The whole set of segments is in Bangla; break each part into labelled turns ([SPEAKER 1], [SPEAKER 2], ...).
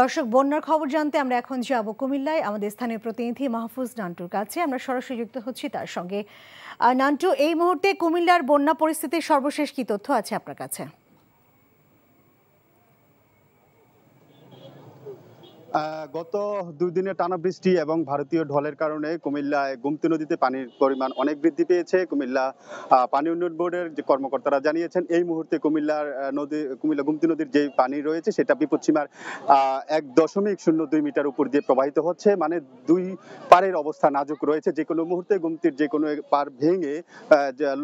[SPEAKER 1] দর্শক, বন্যার খবর জানতে আমরা এখন যাব কুমিল্লায় আমাদের স্থানীয় প্রতিনিধি মাহফুজ নান্টুর কাছে। আমরা সরাসরি যুক্ত হচ্ছি তার সঙ্গে। নান্টু, এই মুহূর্তে কুমিল্লার বন্যা পরিস্থিতির সর্বশেষ কি তথ্য আছে আপনার কাছে?
[SPEAKER 2] গত 2 দিনের টানা বৃষ্টি এবং ভারতীয় ঢলের কারণে কুমিল্লায় গুমতি নদীতে পানির পরিমাণ অনেক বৃদ্ধি পেয়েছে। কুমিল্লা পানি উন্নয়ন বোর্ডের যে কর্মকর্তারা জানিয়েছেন, এই মুহূর্তে কুমিল্লা গুমতি নদীর যে পানি রয়েছে সেটা বিপদসীমার 1.02 মিটার উপর দিয়ে প্রবাহিত হচ্ছে। মানে দুই পাড়ের অবস্থা নাজুক রয়েছে। যে কোনো মুহূর্তে গুমতির যে কোনো পাড় ভেঙে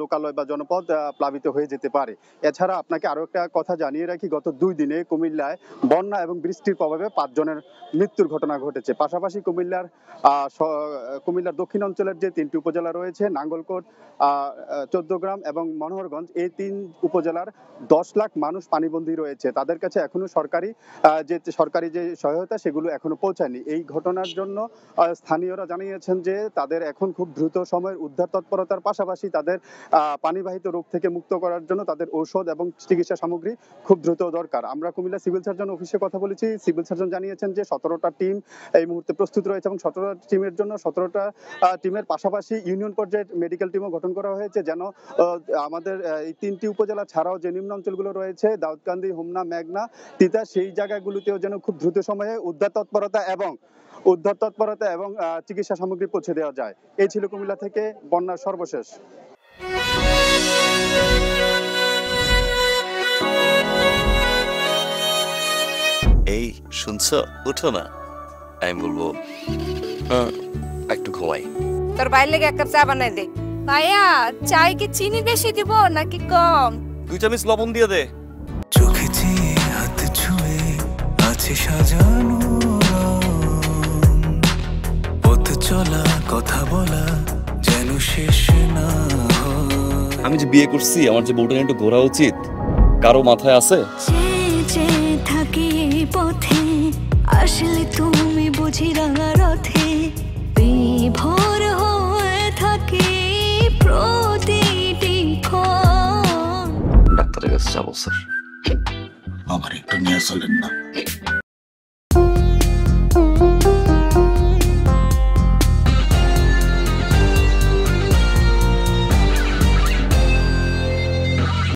[SPEAKER 2] লোকালয় বা জনপদ প্লাবিত হয়ে যেতে পারে। এছাড়া আপনাকে আরো একটা কথা জানিয়ে রাখি, গত 2 দিনে কুমিল্লায় বন্যা এবং বৃষ্টির প্রভাবে 5 জনের মৃত্যুর ঘটনা ঘটেছে। পাশাপাশি কুমিল্লার দক্ষিণ অঞ্চলের যে 3টি উপজেলা রয়েছে, নাঙ্গলকোট, 14 গ্রাম এবং মনোহরগঞ্জ, এই 3 উপজেলার 10 লাখ মানুষ পানিবন্দী রয়েছে। তাদের কাছে এখনো সরকারি যে সহায়তা সেগুলো এখনো পৌঁছায়নি। এই ঘটনার জন্য স্থানীয়রা জানিয়েছেন যে তাদের এখন খুব দ্রুত সময়ের উদ্ধার তৎপরতার পাশাপাশি তাদের পানিবাহিত রোগ থেকে মুক্ত করার জন্য তাদের ঔষধ এবং চিকিৎসা সামগ্রী খুব দ্রুত দরকার। আমরা কুমিল্লা সিভিল সার্জন অফিসে কথা বলেছি। সিভিল সার্জন জানিয়েছেন যে 17টা টিম এই মুহূর্তে প্রস্তুত রয়েছে এবং 17টা টিমের জন্য 17টা টিমের পাশাপাশি ইউনিয়ন পর্যায়ের মেডিকেল টিমও গঠন করা হয়েছে, যেন আমাদের এই 3টি উপজেলা ছাড়াও যে নিম্ন অঞ্চলগুলো রয়েছে, দাউদকান্দি, হোমনা, মেঘনা, তিতা, সেই জায়গাগুলোতেও যেন খুব দ্রুত সময়ে উদ্ধার তৎপরতা এবং চিকিৎসা সামগ্রী পৌঁছে দেওয়া যায়। এই ছিল কুমিল্লা থেকে বন্যার সর্বশেষ।
[SPEAKER 3] এই শুনছো, উঠো না। আমি বলবো একটু ঘুমাই।
[SPEAKER 4] তোর বাইরে লেগে 1 কাপ চা বানাই দে। ভাইয়া, চাই কি চিনি বেশি দিব নাকি কম?
[SPEAKER 3] 2 চামচ লবণ দিয়ে দে।
[SPEAKER 5] চোখে চেয়ে হাত ছুঁয়ে আছে সাজানো, পথ চলা কথা বলা যেন শেষ না হয়।
[SPEAKER 3] আমি যে বিয়ে করছি, আমার যে বউটা একটু ঘোরা উচিত, কারো মাথায় আছে?
[SPEAKER 6] থাকি পথে আসলে তুমি বুঝি রাঙা রথে বিভোর হয়ে থাকি প্রতিটি ক্ষণ।
[SPEAKER 3] ডাক্তারের কাছে যাবো স্যার।
[SPEAKER 5] আমার একটু নিয়ে চলেন না।